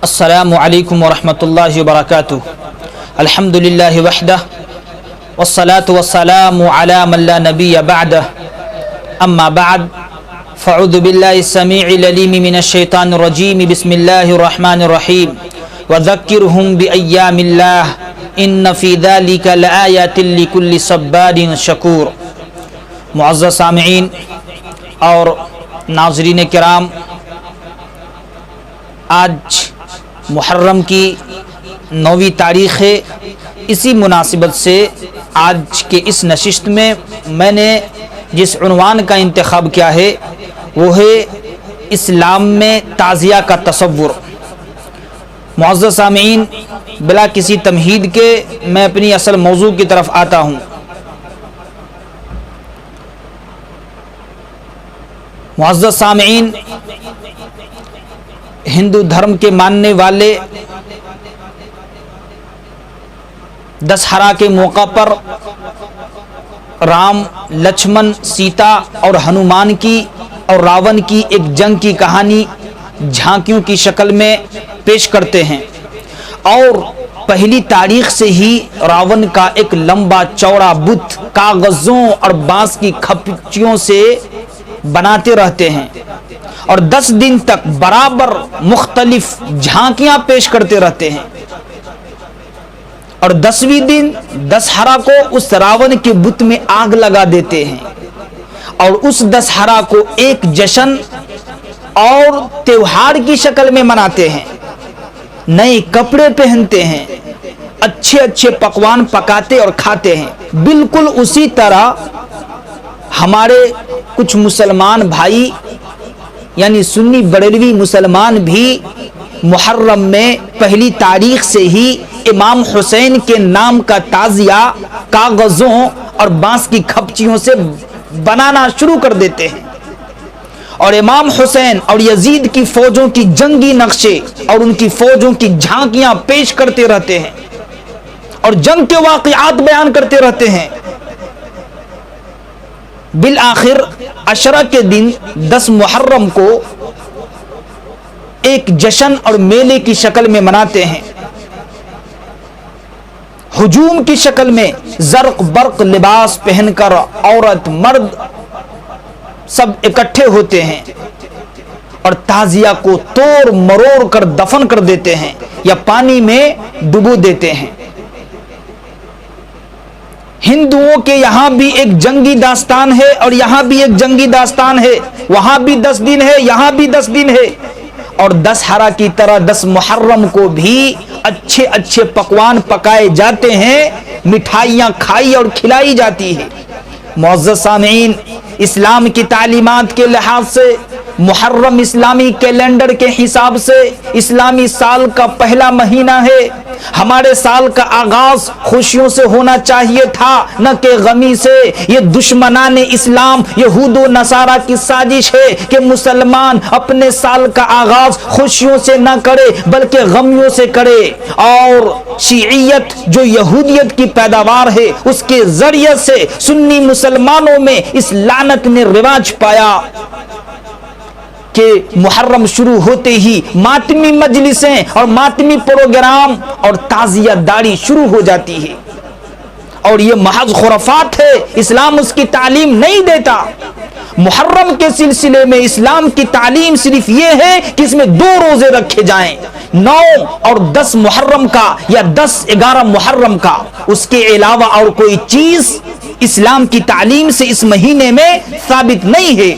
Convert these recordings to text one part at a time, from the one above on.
السلام علیکم ورحمۃ اللہ وبرکاتہ. الحمدللہ وحدہ والصلاة والسلام علی من لا نبی بعدہ. اما بعد فاعوذ باللہ السمیع العلیم من الشیطان الرجیم. بسم اللہ الرحمن الرحیم. وذکرہم بایام اللہ ان فی ذلک لآیات لکل صبار شکور. معزز سامعین اور ناظرین کرام، آج محرم کی 9ویں تاریخ ہے. اسی مناسبت سے آج کے اس نشست میں میں نے جس عنوان کا انتخاب کیا ہے وہ ہے اسلام میں تعزیہ کا تصور. معزز سامعین، بلا کسی تمہید کے میں اپنی اصل موضوع کی طرف آتا ہوں. معزز سامعین، ہندو دھرم کے ماننے والے دسہرا کے موقع پر رام، لکشمن، سیتا اور ہنومان کی اور راون کی ایک جنگ کی کہانی جھانکیوں کی شکل میں پیش کرتے ہیں، اور پہلی تاریخ سے ہی راون کا ایک لمبا چوڑا بت کاغذوں اور بانس کی کھپچیوں سے بناتے رہتے ہیں، اور 10 دن تک برابر مختلف جھانکیاں پیش کرتے رہتے ہیں، اور 10ویں دن دسہرا کو اس راون کے بت میں آگ لگا دیتے ہیں، اور اس دسہرا کو ایک جشن اور تہوار کی شکل میں مناتے ہیں. نئے کپڑے پہنتے ہیں، اچھے اچھے پکوان پکاتے اور کھاتے ہیں. بالکل اسی طرح ہمارے کچھ مسلمان بھائی یعنی سنی بریلوی مسلمان بھی محرم میں پہلی تاریخ سے ہی امام حسین کے نام کا تعزیہ کاغذوں اور بانس کی کھپچیوں سے بنانا شروع کر دیتے ہیں، اور امام حسین اور یزید کی فوجوں کی جنگی نقشے اور ان کی فوجوں کی جھانکیاں پیش کرتے رہتے ہیں، اور جنگ کے واقعات بیان کرتے رہتے ہیں. بالآخر عشرہ کے دن 10 محرم کو ایک جشن اور میلے کی شکل میں مناتے ہیں. ہجوم کی شکل میں زرق برق لباس پہن کر عورت مرد سب اکٹھے ہوتے ہیں اور تعزیہ کو توڑ مروڑ کر دفن کر دیتے ہیں یا پانی میں ڈبو دیتے ہیں. ہندوؤں کے یہاں بھی ایک جنگی داستان ہے اور یہاں بھی ایک جنگی داستان ہے. وہاں بھی 10 دن ہے، یہاں بھی 10 دن ہے، اور دسہرا کی طرح 10 محرم کو بھی اچھے اچھے پکوان پکائے جاتے ہیں، مٹھائیاں کھائی اور کھلائی جاتی ہے. معزز سامعین، اسلام کی تعلیمات کے لحاظ سے محرم اسلامی کیلنڈر کے حساب سے اسلامی سال کا پہلا مہینہ ہے. ہمارے سال کا آغاز خوشیوں سے ہونا چاہیے تھا، نہ کہ غمی سے. یہ دشمنان اسلام یہود و نصارہ کی سازش ہے کہ مسلمان اپنے سال کا آغاز خوشیوں سے نہ کرے بلکہ غمیوں سے کرے، اور شیعیت جو یہودیت کی پیداوار ہے اس کے ذریعے سے سنی مسلمانوں میں اس لعنت نے رواج پایا کہ محرم شروع ہوتے ہی ماتمی مجلسیں اور ماتمی پروگرام اور تعزیہ داری شروع ہو جاتی ہے، اور یہ محض خرافات ہے. اسلام اس کی تعلیم نہیں دیتا. محرم کے سلسلے میں اسلام کی تعلیم صرف یہ ہے کہ اس میں 2 روزے رکھے جائیں، 9 اور 10 محرم کا یا 10-11 محرم کا. اس کے علاوہ اور کوئی چیز اسلام کی تعلیم سے اس مہینے میں ثابت نہیں ہے.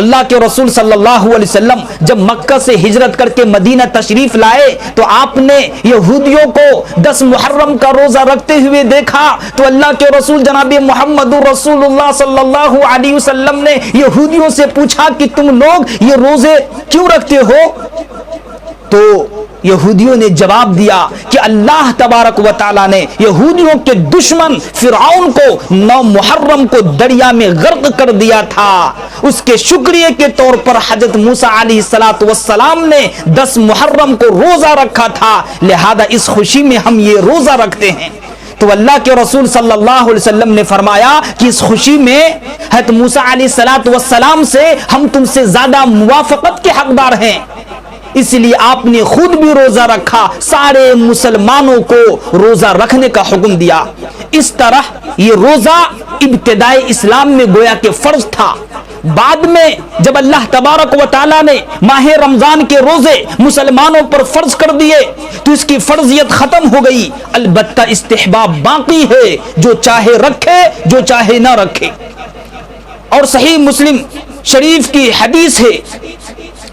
اللہ کے رسول صلی اللہ علیہ وسلم جب مکہ سے ہجرت کر کے مدینہ تشریف لائے تو آپ نے یہودیوں کو 10 محرم کا روزہ رکھتے ہوئے دیکھا، تو اللہ کے رسول جناب محمد رسول اللہ صلی اللہ علیہ وسلم نے یہودیوں سے پوچھا کہ تم لوگ یہ روزے کیوں رکھتے ہو؟ تو یہودیوں نے جواب دیا کہ اللہ تبارک و تعالیٰ نے یہودیوں کے دشمن فرعون کو 9 محرم کو دریا میں غرق کر دیا تھا، اس کے شکریہ کے طور پر حضرت موسیٰ علیہ السلام نے 10 محرم کو روزہ رکھا تھا، لہذا اس خوشی میں ہم یہ روزہ رکھتے ہیں۔ تو اللہ کے رسول صلی اللہ علیہ وسلم نے فرمایا کہ اس خوشی میں حضرت موسیٰ علیہ السلام سے ہم تم سے زیادہ موافقت کے حقدار ہیں، اس لیے آپ نے خود بھی روزہ رکھا، سارے مسلمانوں کو روزہ رکھنے کا حکم دیا۔ اس طرح یہ روزہ ابتدائی اسلام میں گویا کہ فرض تھا، بعد میں جب اللہ تبارک و تعالیٰ نے ماہ رمضان کے روزے مسلمانوں پر فرض کر دیے تو اس کی فرضیت ختم ہو گئی، البتہ استحباب باقی ہے، جو چاہے رکھے جو چاہے نہ رکھے۔ اور صحیح مسلم شریف کی حدیث ہے،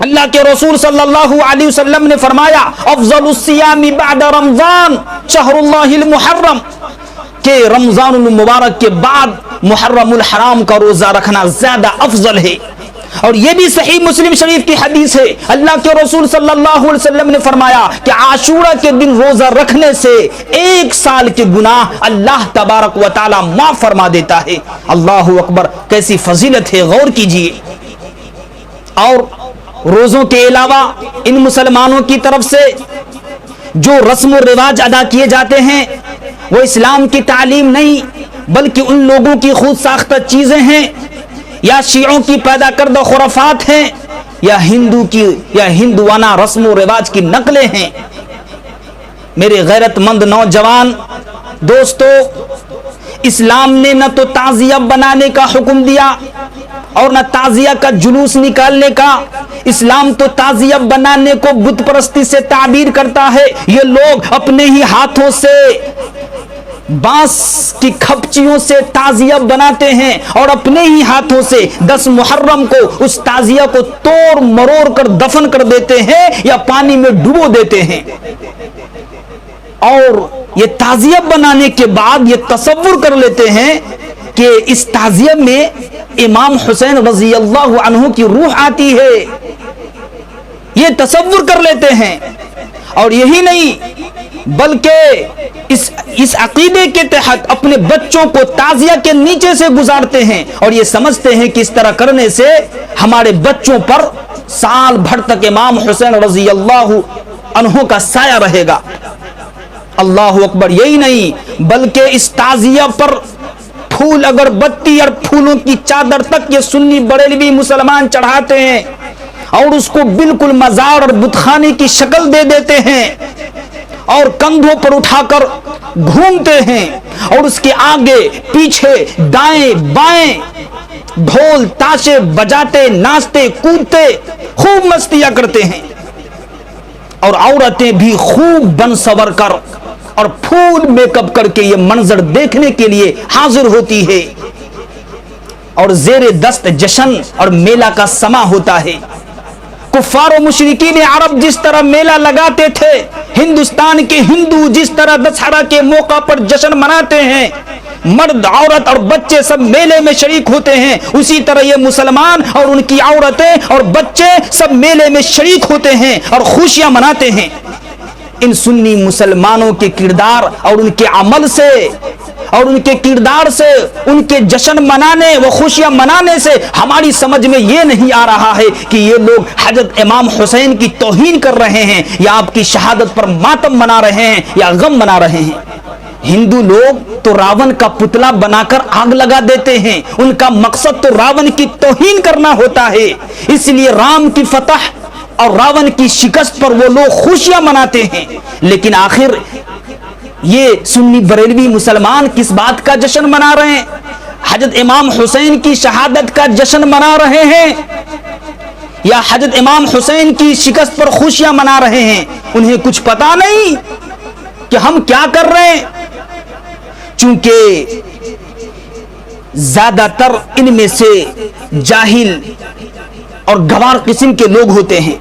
اللہ کے رسول صلی اللہ علیہ وسلم نے فرمایا افضل الصیام بعد رمضان شہر اللہ المحرم، کہ رمضان المبارک کے بعد محرم الحرام کا روزہ رکھنا زیادہ افضل ہے۔ اور یہ بھی صحیح مسلم شریف کی حدیث ہے، اللہ کے رسول صلی اللہ علیہ وسلم نے فرمایا کہ عاشورہ کے دن روزہ رکھنے سے 1 سال کے گناہ اللہ تبارک و تعالی معاف فرما دیتا ہے۔ اللہ اکبر، کیسی فضیلت ہے، غور کیجئے۔ اور روزوں کے علاوہ ان مسلمانوں کی طرف سے جو رسم و رواج ادا کیے جاتے ہیں وہ اسلام کی تعلیم نہیں بلکہ ان لوگوں کی خود ساختہ چیزیں ہیں، یا شیعوں کی پیدا کردہ خرافات ہیں، یا ہندوانہ رسم و رواج کی نقلیں ہیں۔ میرے غیرت مند نوجوان دوستو، اسلام نے نہ تو تعزیہ بنانے کا حکم دیا اور نہ تعزیہ کا جلوس نکالنے کا۔ اسلام تو تعزیہ بنانے کو بت پرستی سے تعبیر کرتا ہے۔ یہ لوگ اپنے ہی ہاتھوں سے بانس کی کھپچیوں سے تعزیہ بناتے ہیں اور اپنے ہی ہاتھوں سے 10 محرم کو اس تعزیہ کو توڑ مروڑ کر دفن کر دیتے ہیں یا پانی میں ڈبو دیتے ہیں۔ اور یہ تعزیہ بنانے کے بعد یہ تصور کر لیتے ہیں کہ اس تعزیہ میں امام حسین رضی اللہ عنہ کی روح آتی ہے، یہ تصور کر لیتے ہیں۔ اور یہی نہیں بلکہ اس عقیدے کے تحت اپنے بچوں کو تعزیہ کے نیچے سے گزارتے ہیں اور یہ سمجھتے ہیں کہ اس طرح کرنے سے ہمارے بچوں پر سال بھر تک امام حسین رضی اللہ عنہ کا سایہ رہے گا۔ اللہ اکبر، یہی نہیں بلکہ اس تعزیہ پر پھول اگربتی اور پھولوں کی چادر تک یہ سنی بریلوی مسلمان چڑھاتے ہیں اور اس کو بالکل مزار اور بتخانے کی شکل دے دیتے ہیں اور کندھوں پر اٹھا کر گھومتے ہیں اور اس کے آگے پیچھے دائیں بائیں ڈھول تاشے بجاتے ناچتے کودتے خوب مستیاں کرتے ہیں، اور عورتیں بھی خوب بن سور کر اور پھول میک اپ کر کے یہ منظر دیکھنے کے لیے حاضر ہوتی ہے، اور زیر دست جشن اور میلہ کا سما ہوتا ہے۔ کفار و مشرکین عرب جس طرح میلہ لگاتے تھے، ہندوستان کے ہندو جس طرح دسہرہ کے موقع پر جشن مناتے ہیں، مرد عورت اور بچے سب میلے میں شریک ہوتے ہیں، اسی طرح یہ مسلمان اور ان کی عورتیں اور بچے سب میلے میں شریک ہوتے ہیں اور خوشیاں مناتے ہیں۔ ان سنی مسلمانوں کے کردار اور ان کے عمل سے اور ان کے کردار سے، ان کے جشن منانے و خوشیاں منانے سے ہماری سمجھ میں یہ نہیں آ رہا ہے کہ یہ لوگ حضرت امام حسین کی توہین کر رہے ہیں یا آپ کی شہادت پر ماتم منا رہے ہیں یا غم منا رہے ہیں۔ ہندو لوگ تو راون کا پتلا بنا کر آگ لگا دیتے ہیں، ان کا مقصد تو راون کی توہین کرنا ہوتا ہے، اس لیے رام کی فتح اور راون کی شکست پر وہ لوگ خوشیاں مناتے ہیں۔ لیکن آخر یہ سنی بریلوی مسلمان کس بات کا جشن منا رہے ہیں؟ حضرت امام حسین کی شہادت کا جشن منا رہے ہیں یا حضرت امام حسین کی شکست پر خوشیاں منا رہے ہیں؟ انہیں کچھ پتا نہیں کہ ہم کیا کر رہے ہیں، چونکہ زیادہ تر ان میں سے جاہل اور گوار قسم کے لوگ ہوتے ہیں،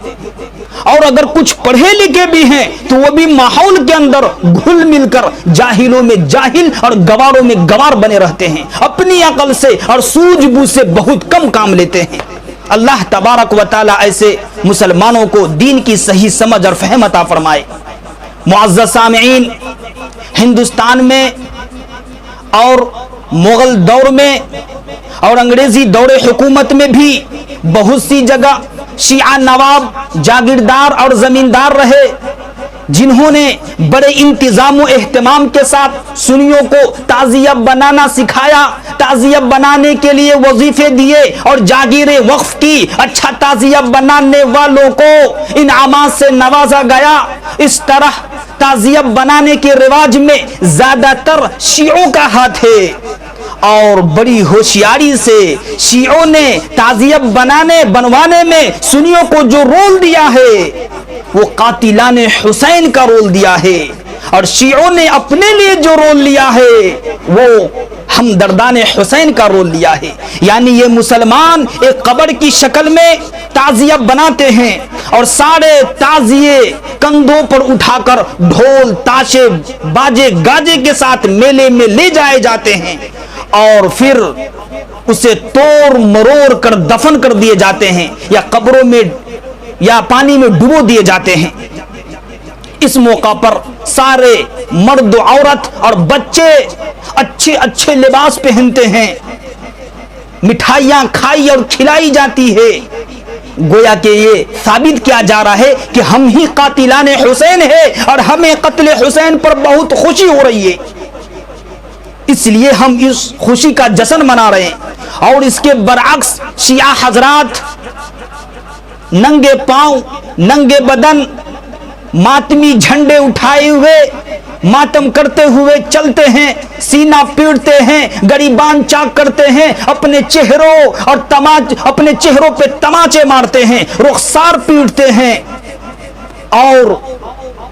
اور اگر کچھ پڑھے لکھے بھی ہیں تو وہ بھی ماحول کے اندر گھل مل کر جاہلوں میں جاہل اور گواروں میں گوار بنے رہتے ہیں، اپنی عقل سے اور سوجھ بوجھ سے بہت کم کام لیتے ہیں۔ اللہ تبارک و تعالی ایسے مسلمانوں کو دین کی صحیح سمجھ اور فہم عطا فرمائے۔ معزز سامعین، ہندوستان میں اور مغل دور میں اور انگریزی دور حکومت میں بھی بہت سی جگہ شیعہ نواب جاگیردار اور زمیندار رہے، جنہوں نے بڑے انتظام و اہتمام کے ساتھ سنیوں کو تعزیہ بنانا سکھایا، تعزیہ بنانے کے لیے وظیفے دیے اور جاگیریں وقف کی۔ اچھا تعزیہ بنانے والوں کو انعامات سے نوازا گیا۔ اس طرح تعزیہ بنانے کے رواج میں زیادہ تر شیعوں کا ہاتھ ہے، اور بڑی ہوشیاری سے شیعوں نے تعزیہ بنوانے میں سنیوں کو جو رول دیا ہے وہ قاتلان حسین کا رول دیا ہے، اور شیعوں نے اپنے لیے جو رول لیا ہے وہ ہمدردان حسین کا رول لیا ہے۔ یعنی یہ مسلمان ایک قبر کی شکل میں تعزیہ بناتے ہیں اور سارے تعزیے کندھوں پر اٹھا کر ڈھول تاشے باجے گاجے کے ساتھ میلے میں لے جائے جاتے ہیں، اور پھر اسے توڑ مروڑ کر دفن کر دیے جاتے ہیں یا قبروں میں یا پانی میں ڈبو دیے جاتے ہیں۔ اس موقع پر سارے مرد و عورت اور بچے اچھے اچھے لباس پہنتے ہیں، مٹھائیاں کھائی اور کھلائی جاتی ہے، گویا کہ یہ ثابت کیا جا رہا ہے کہ ہم ہی قاتلان حسین ہیں اور ہمیں قتل حسین پر بہت خوشی ہو رہی ہے، اس لیے ہم اس خوشی کا جشن منا رہے ہیں۔ اور اس کے برعکس شیعہ حضرات ننگے پاؤں ننگے بدن ماتمی جھنڈے اٹھائے ہوئے ماتم کرتے ہوئے چلتے ہیں، سینہ پیٹتے ہیں، گریبان چاک کرتے ہیں، اپنے چہروں پہ تماچے مارتے ہیں، رخسار پیٹتے ہیں اور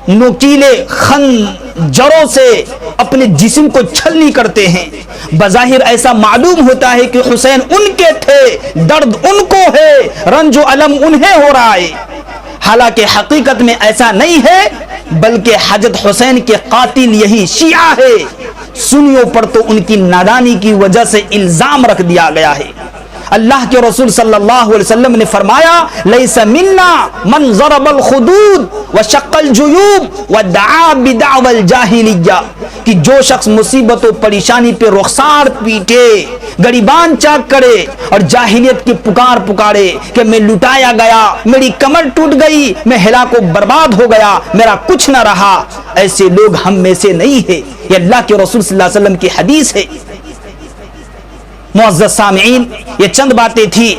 نوکیلے خنجروں سے اپنے جسم کو چھلنی کرتے ہیں۔ بظاہر ایسا معلوم ہوتا ہے کہ حسین ان کے تھے، درد ان کو ہے، رنج و علم انہیں ہو رہا ہے، حالانکہ حقیقت میں ایسا نہیں ہے، بلکہ حضرت حسین کے قاتل یہی شیعہ ہے۔ سنیوں پر تو ان کی نادانی کی وجہ سے الزام رکھ دیا گیا ہے۔ اللہ کے رسول صلی اللہ علیہ وسلم نے فرمایا لیس منا من ضرب الخدود وشق الجیوب ودعا بدعوى الجاہلیہ، کہ جو شخص مصیبت و پریشانی پہ رخسار پیٹے، گریبان چاک کرے اور جاہلیت کی پکارے کہ میں لٹایا گیا، میری کمر ٹوٹ گئی، میں ہلاک و برباد ہو گیا، میرا کچھ نہ رہا، ایسے لوگ ہم میں سے نہیں ہے۔ یہ اللہ کے رسول صلی اللہ علیہ وسلم کی حدیث ہے۔ معزز سامعین، یہ چند باتیں تھی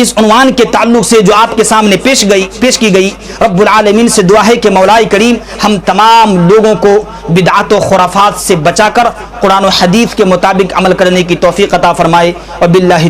اس عنوان کے تعلق سے جو آپ کے سامنے پیش کی گئی۔ رب العالمین سے دعا ہے کہ مولا کریم ہم تمام لوگوں کو بدعات و خرافات سے بچا کر قرآن و حدیث کے مطابق عمل کرنے کی توفیق عطا فرمائے، وباللہ